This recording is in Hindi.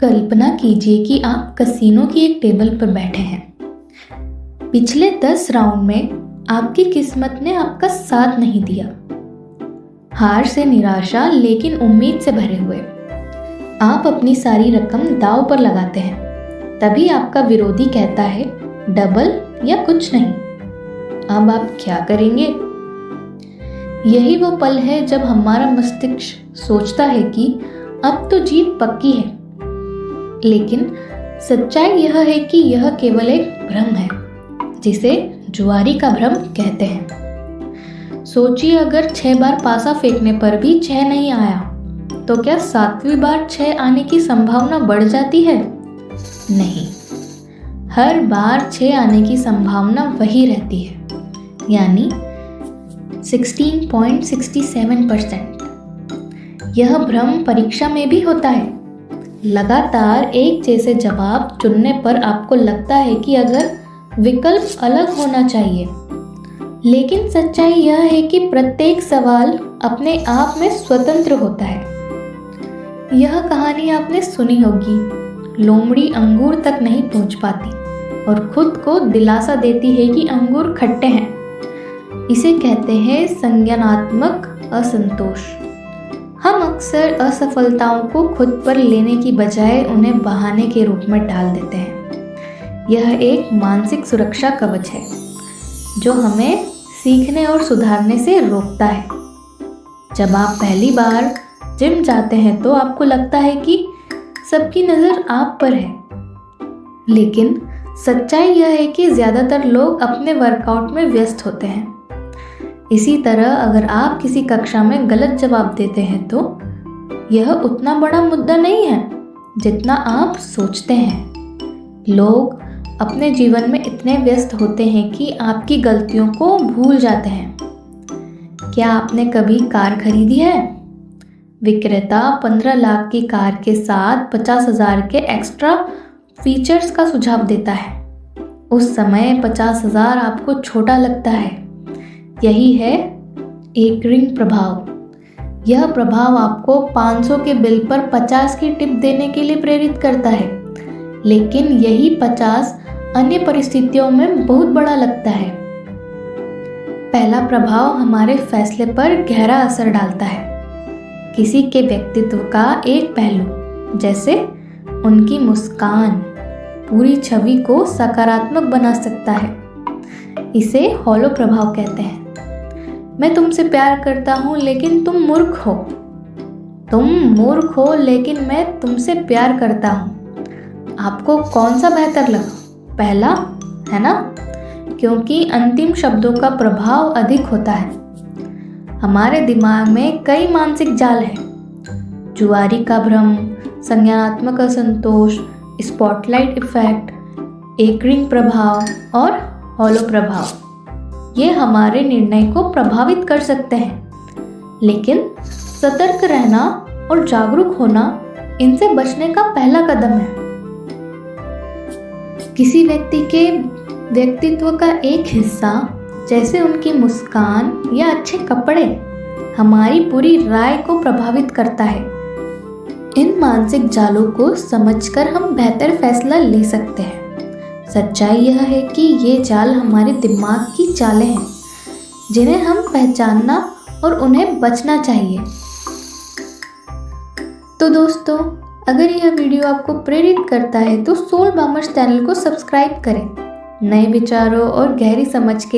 कल्पना कीजिए कि आप कसिनो की एक टेबल पर बैठे हैं। पिछले 10 राउंड में आपकी किस्मत ने आपका साथ नहीं दिया। हार से निराशा लेकिन उम्मीद से भरे हुए आप अपनी सारी रकम दांव पर लगाते हैं। तभी आपका विरोधी कहता है डबल या कुछ नहीं। अब आप क्या करेंगे? यही वो पल है जब हमारा मस्तिष्क सोचता है कि अब तो जीत पक्की है। लेकिन सच्चाई यह है कि यह केवल एक भ्रम है, जिसे जुआरी का भ्रम कहते हैं। सोचिए, अगर 6 बार पासा फेंकने पर भी 6 नहीं आया, तो क्या 7वीं बार 6 आने की संभावना बढ़ जाती है? नहीं, हर बार 6 आने की संभावना वही रहती है, यानी 16.67%। यह भ्रम परीक्षा में भी होता है। लगातार एक जैसे जवाब चुनने पर आपको लगता है कि अगर विकल्प अलग होना चाहिए, लेकिन सच्चाई यह है कि प्रत्येक सवाल अपने आप में स्वतंत्र होता है। यह कहानी आपने सुनी होगी। लोमड़ी अंगूर तक नहीं पहुंच पाती और खुद को दिलासा देती है कि अंगूर खट्टे हैं। इसे कहते हैं संज्ञानात्मक असंतोष। हम अक्सर असफलताओं को खुद पर लेने की बजाय उन्हें बहाने के रूप में टाल देते हैं। यह एक मानसिक सुरक्षा कवच है जो हमें सीखने और सुधारने से रोकता है। जब आप पहली बार जिम जाते हैं तो आपको लगता है कि सबकी नज़र आप पर है, लेकिन सच्चाई यह है कि ज़्यादातर लोग अपने वर्कआउट में व्यस्त होते हैं। इसी तरह अगर आप किसी कक्षा में गलत जवाब देते हैं तो यह उतना बड़ा मुद्दा नहीं है जितना आप सोचते हैं। लोग अपने जीवन में इतने व्यस्त होते हैं कि आपकी गलतियों को भूल जाते हैं। क्या आपने कभी कार खरीदी है? विक्रेता 15 लाख की कार के साथ 50,000 के एक्स्ट्रा फीचर्स का सुझाव देता है। उस समय 50,000 आपको छोटा लगता है। यही है एकरिंग प्रभाव। यह प्रभाव आपको 500 के बिल पर 50 की टिप देने के लिए प्रेरित करता है, लेकिन यही 50 अन्य परिस्थितियों में बहुत बड़ा लगता है। पहला प्रभाव हमारे फैसले पर गहरा असर डालता है। किसी के व्यक्तित्व का एक पहलू, जैसे उनकी मुस्कान, पूरी छवि को सकारात्मक बना सकता है। इसे हॉलो प्रभाव कहते हैं। मैं तुमसे प्यार करता हूँ लेकिन तुम मूर्ख हो। तुम मूर्ख हो लेकिन मैं तुमसे प्यार करता हूँ। आपको कौन सा बेहतर लगा? पहला, है ना? क्योंकि अंतिम शब्दों का प्रभाव अधिक होता है। हमारे दिमाग में कई मानसिक जाल हैं। जुआरी का भ्रम, संज्ञानात्मक असंतोष, स्पॉटलाइट इफेक्ट, एकरिंग प्रभाव और हॉलो प्रभाव। ये हमारे निर्णय को प्रभावित कर सकते हैं, लेकिन सतर्क रहना और जागरूक होना इनसे बचने का पहला कदम है। किसी व्यक्ति के व्यक्तित्व का एक हिस्सा, जैसे उनकी मुस्कान या अच्छे कपड़े, हमारी पूरी राय को प्रभावित करता है। इन मानसिक जालों को समझकर हम बेहतर फैसला ले सकते हैं। सच्चाई यह है कि ये जाल हमारे दिमाग की चालें हैं, जिन्हें हम पहचानना और उन्हें बचना चाहिए। तो दोस्तों, अगर यह वीडियो आपको प्रेरित करता है तो सोल बामर्स चैनल को सब्सक्राइब करें। नए विचारों और गहरी समझ के लिए